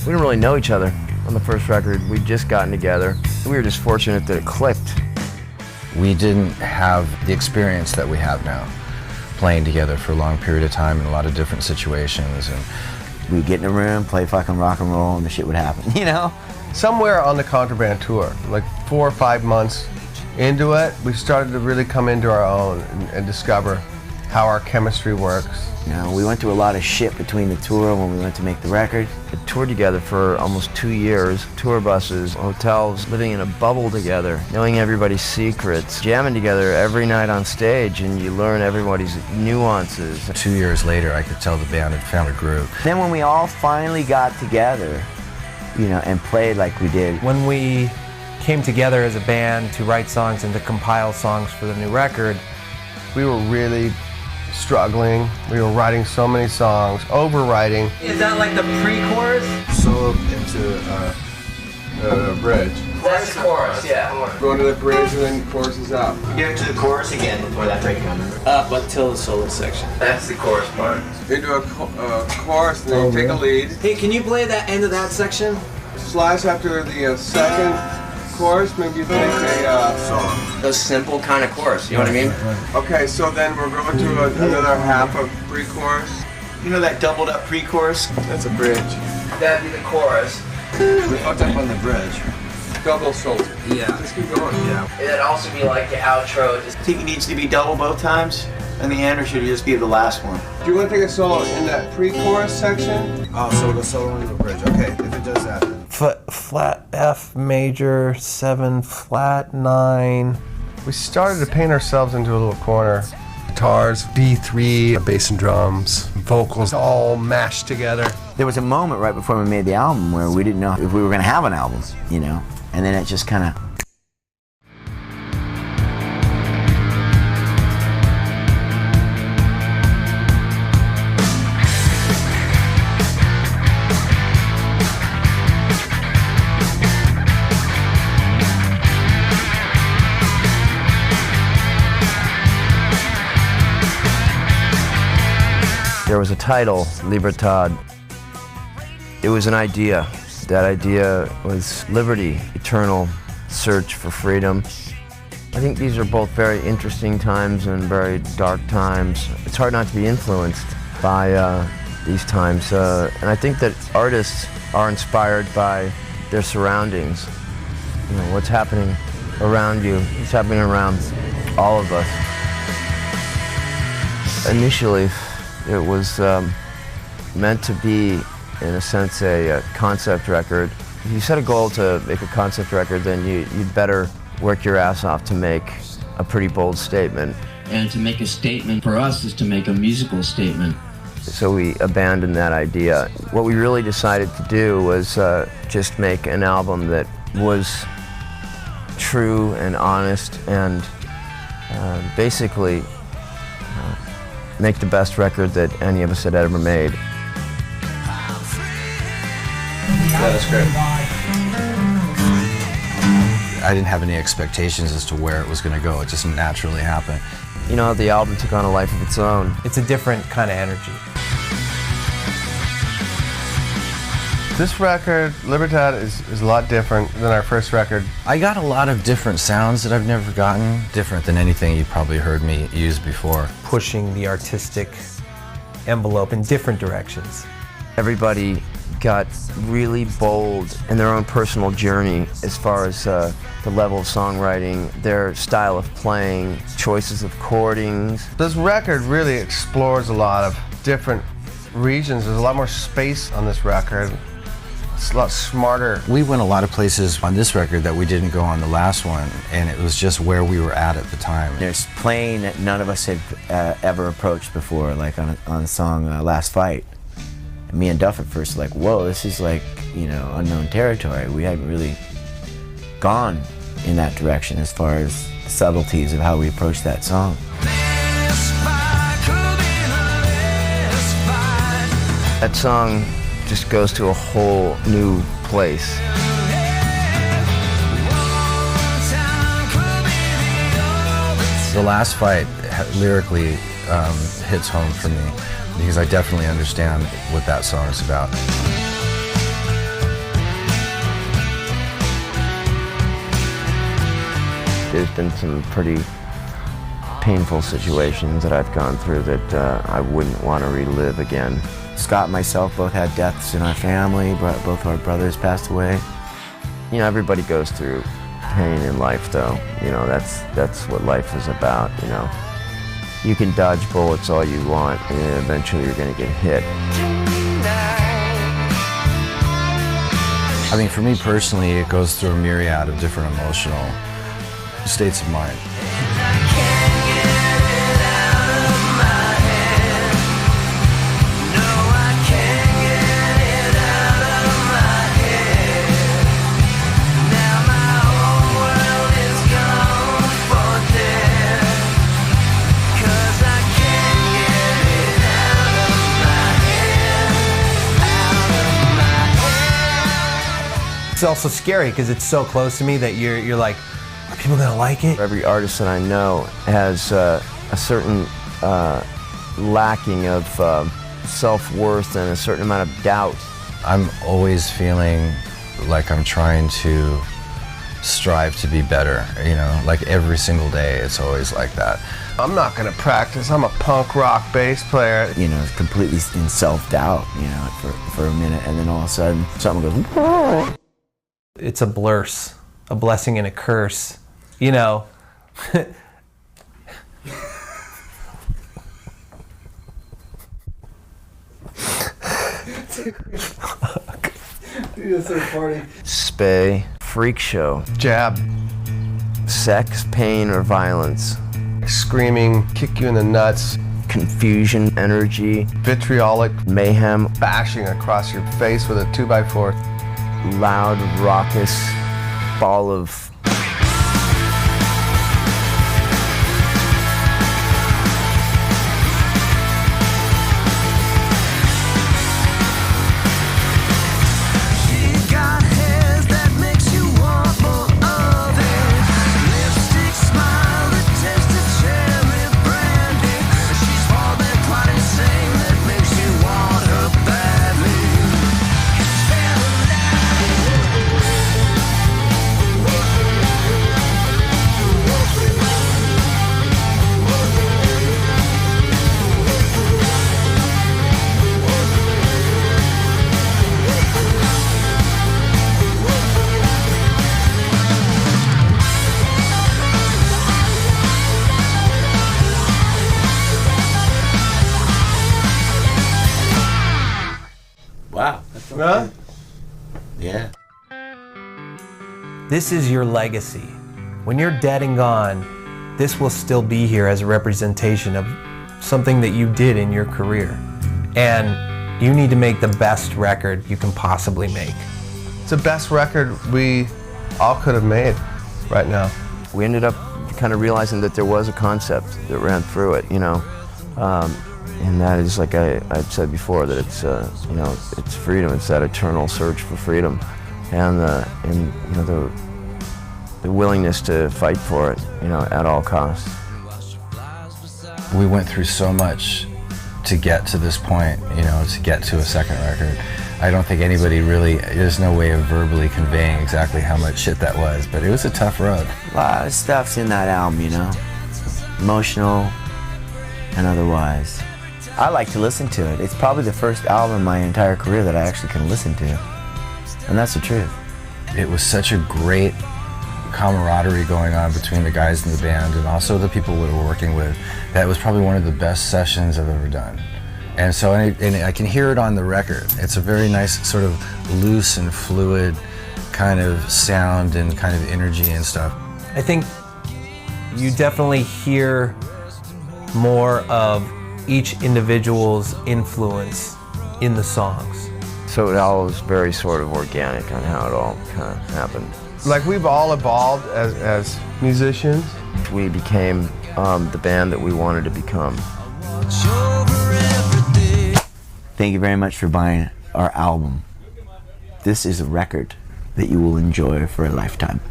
We didn't really know each other on the first record. We'd just gotten together. We were just fortunate that it clicked. We didn't have the experience that we have now, playing together for a long period of time in a lot of different situations. And we'd get in a room, play fucking rock and roll, and the shit would happen, you know? Somewhere on the Contraband tour, like 4 or 5 months into it, we started to really come into our own and discover how our chemistry works. You know, we went through a lot of shit between the tour when we went to make the record. We toured together for almost 2 years, tour buses, hotels, living in a bubble together, knowing everybody's secrets, jamming together every night on stage, and you learn everybody's nuances. 2 years later, I could tell the band had found a groove. Then when we all finally got together, you know, and played like we did. When we came together as a band to write songs and to compile songs for the new record, we were really struggling. We were writing so many songs, overwriting. Is that like the pre-chorus? Solo into the bridge. That's the chorus, yeah. Going to the bridge and then chorus is up. Get to the chorus again before that breakdown. Up until the solo section. That's the chorus part. Into a chorus and then you take a lead. Hey, can you play that end of that section? Slash after the second chorus, maybe you take a song. A simple kind of chorus, you know what I mean? Okay, so then we're going to another half of pre-chorus. You know that doubled up pre-chorus? That's a bridge. That'd be the chorus. We fucked up on the bridge. Double solo. Yeah. Just keep going. Yeah. It'd also be like the outro. Do you think it needs to be double both times? In the end, or should it just be the last one? Do you want to take a solo in that pre-chorus section? Oh, so the solo in the bridge. Okay, if it does that. Flat F major, 7 flat 9. We started to paint ourselves into a little corner. Guitars, D3, bass and drums, vocals all mashed together. There was a moment right before we made the album where we didn't know if we were going to have an album, you know? And then it just kind of... There was a title, Libertad. It was an idea. That idea was liberty, eternal search for freedom. I think these are both very interesting times and very dark times. It's hard not to be influenced by these times. And I think that artists are inspired by their surroundings. You know, what's happening around you, what's happening around all of us. Initially, it was meant to be, in a sense, a concept record. If you set a goal to make a concept record, then you'd better work your ass off to make a pretty bold statement. And to make a statement for us is to make a musical statement. So we abandoned that idea. What we really decided to do was just make an album that was true and honest and basically make the best record that any of us had ever made. Yeah, that's great. I didn't have any expectations as to where it was going to go. It just naturally happened. You know, the album took on a life of its own. It's a different kind of energy. This record, Libertad, is a lot different than our first record. I got a lot of different sounds that I've never gotten, different than anything you've probably heard me use before. Pushing the artistic envelope in different directions. Everybody got really bold in their own personal journey as far as the level of songwriting, their style of playing, choices of chordings. This record really explores a lot of different regions. There's a lot more space on this record. It's a lot smarter. We went a lot of places on this record that we didn't go on the last one, and it was just where we were at the time. There's playing that none of us had ever approached before, like on the song Last Fight. And me and Duff at first were like, whoa, this is like, you know, unknown territory. We hadn't really gone in that direction as far as the subtleties of how we approach that song. That song just goes to a whole new place. The Last Fight lyrically hits home for me because I definitely understand what that song is about. there's been some pretty painful situations that I've gone through that I wouldn't want to relive again. Scott and myself both had deaths in our family. Both our brothers passed away. You know, everybody goes through pain in life, though. You know, that's what life is about, you know. You can dodge bullets all you want, and eventually you're going to get hit. I mean, for me personally, it goes through a myriad of different emotional states of mind. It's also scary because it's so close to me that you're like, are people gonna like it? Every artist that I know has a certain lacking of self-worth and a certain amount of doubt. I'm always feeling like I'm trying to strive to be better, you know, like every single day it's always like that. I'm not gonna practice. I'm a punk rock bass player. You know, completely in self-doubt, you know, for a minute, and then all of a sudden something goes. It's a blurse, a blessing and a curse, you know. Spay, freak show, Jab, sex, pain, or violence, screaming, kick you in the nuts, confusion, energy, vitriolic, mayhem, bashing across your face with a 2x4. loud, raucous ball of Wow. Huh? Yeah. This is your legacy. When you're dead and gone, this will still be here as a representation of something that you did in your career. And you need to make the best record you can possibly make. It's the best record we all could have made right now. we ended up kind of realizing that there was a concept that ran through it, you know. And that is, like I've said before, that it's you know, it's freedom. It's that eternal search for freedom, and you know, the willingness to fight for it, you know, at all costs. We went through so much to get to this point, you know, to get to a second record. I don't think anybody really, there's no way of verbally conveying exactly how much shit that was, but it was a tough road. A lot of stuff's in that album, you know, emotional and otherwise. I like to listen to it. It's probably the first album in my entire career that I actually can listen to, and that's the truth. It was such a great camaraderie going on between the guys in the band and also the people we were working with. That was probably one of the best sessions I've ever done. And so, and I can hear it on the record. It's a very nice sort of loose and fluid kind of sound and kind of energy and stuff. I think you definitely hear more of each individual's influence in the songs. So it all was very sort of organic on how it all kind of happened. Like, we've all evolved as musicians. We became the band that we wanted to become. Thank you very much for buying our album. This is a record that you will enjoy for a lifetime.